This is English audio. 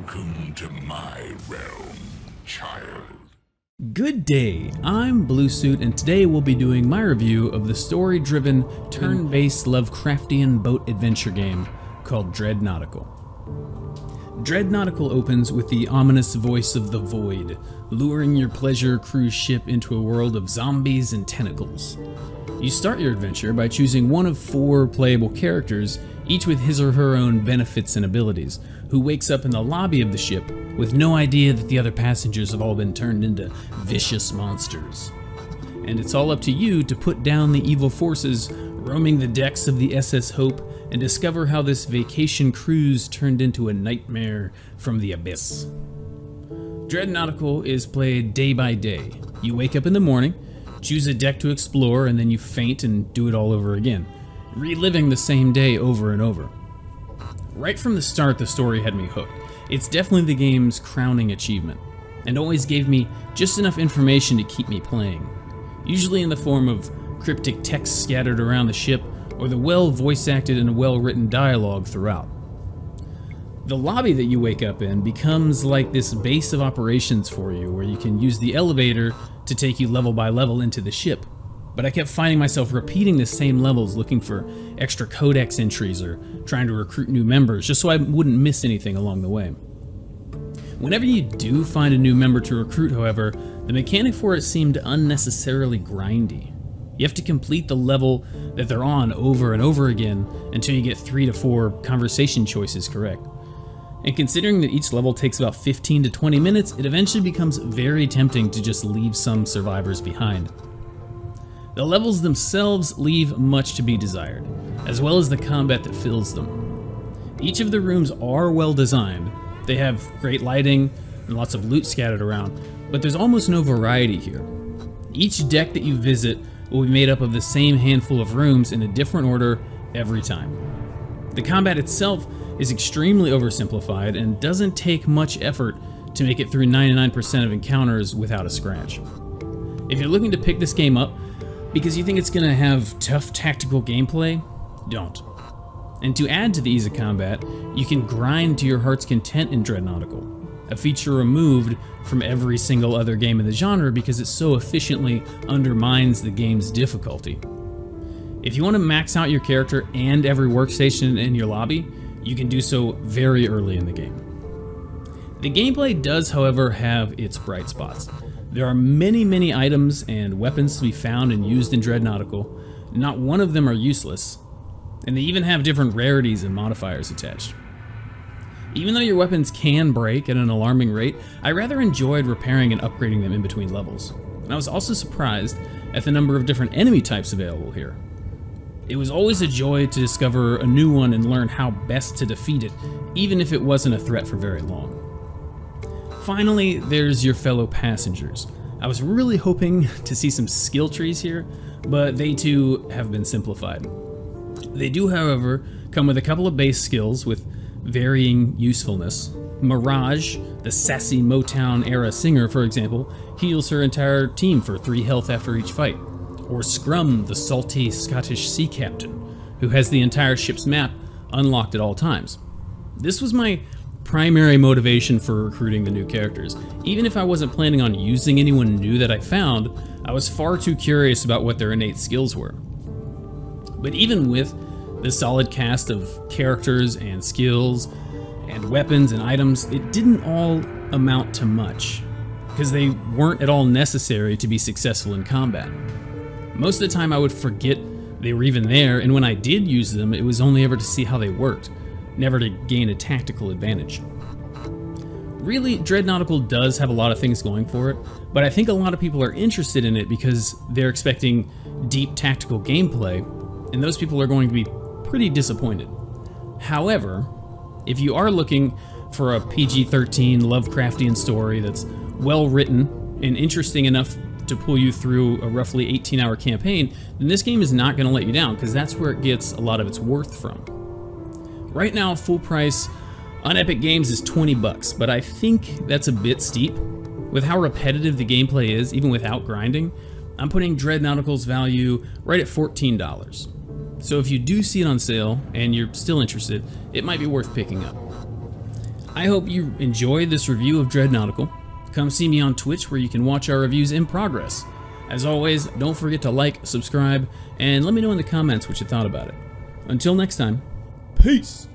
Welcome to my realm, child. Good day, I'm Bluesuit, and today we'll be doing my review of the story-driven, turn-based Lovecraftian boat adventure game called Dread Nautical. Dread Nautical opens with the ominous voice of the void, luring your pleasure cruise ship into a world of zombies and tentacles. You start your adventure by choosing one of 4 playable characters, each with his or her own benefits and abilities, who wakes up in the lobby of the ship with no idea that the other passengers have all been turned into vicious monsters. And it's all up to you to put down the evil forces roaming the decks of the SS Hope and discover how this vacation cruise turned into a nightmare from the abyss. Dread Nautical is played day by day. You wake up in the morning, choose a deck to explore, and then you faint and do it all over again, reliving the same day over and over. Right from the start, the story had me hooked. It's definitely the game's crowning achievement, and always gave me just enough information to keep me playing, usually in the form of cryptic text scattered around the ship, or the well voice-acted and well-written dialogue throughout. The lobby that you wake up in becomes like this base of operations for you, where you can use the elevator to take you level by level into the ship. But I kept finding myself repeating the same levels, looking for extra codex entries or trying to recruit new members, just so I wouldn't miss anything along the way. Whenever you do find a new member to recruit, however, the mechanic for it seemed unnecessarily grindy. You have to complete the level that they're on over and over again until you get 3 to 4 conversation choices correct. And considering that each level takes about 15 to 20 minutes, it eventually becomes very tempting to just leave some survivors behind. The levels themselves leave much to be desired, as well as the combat that fills them. Each of the rooms are well designed. They have great lighting and lots of loot scattered around, but there's almost no variety here. Each deck that you visit will be made up of the same handful of rooms in a different order every time. The combat itself is extremely oversimplified and doesn't take much effort to make it through 99% of encounters without a scratch. If you're looking to pick this game up because you think it's going to have tough tactical gameplay, don't. And to add to the ease of combat, you can grind to your heart's content in Dread Nautical, a feature removed from every single other game in the genre because it so efficiently undermines the game's difficulty. If you want to max out your character and every workstation in your lobby, you can do so very early in the game. The gameplay does, however, have its bright spots. There are many items and weapons to be found and used in Dread Nautical. Not one of them are useless, and they even have different rarities and modifiers attached. Even though your weapons can break at an alarming rate, I rather enjoyed repairing and upgrading them in between levels. And I was also surprised at the number of different enemy types available here. It was always a joy to discover a new one and learn how best to defeat it, even if it wasn't a threat for very long. Finally, there's your fellow passengers. I was really hoping to see some skill trees here, but they too have been simplified. They do, however, come with a couple of base skills with varying usefulness. Mirage, the sassy Motown-era singer, for example, heals her entire team for 3 health after each fight. Or Scrum, the salty Scottish sea captain, who has the entire ship's map unlocked at all times. This was my primary motivation for recruiting the new characters. Even if I wasn't planning on using anyone new that I found, I was far too curious about what their innate skills were. But even with the solid cast of characters and skills and weapons and items, it didn't all amount to much, because they weren't at all necessary to be successful in combat. Most of the time I would forget they were even there, and when I did use them, it was only ever to see how they worked, never to gain a tactical advantage. Really, Dread Nautical does have a lot of things going for it, but I think a lot of people are interested in it because they're expecting deep tactical gameplay, and those people are going to be pretty disappointed. However, if you are looking for a PG-13 Lovecraftian story that's well written and interesting enough to pull you through a roughly 18-hour campaign, then this game is not going to let you down, because that's where it gets a lot of its worth from. Right now, full price on Epic Games is $20, but I think that's a bit steep. With how repetitive the gameplay is, even without grinding, I'm putting Dread Nautical's value right at $14. So if you do see it on sale and you're still interested, it might be worth picking up. I hope you enjoy this review of Dread Nautical. Come see me on Twitch where you can watch our reviews in progress. As always, don't forget to like, subscribe, and let me know in the comments what you thought about it. Until next time, peace!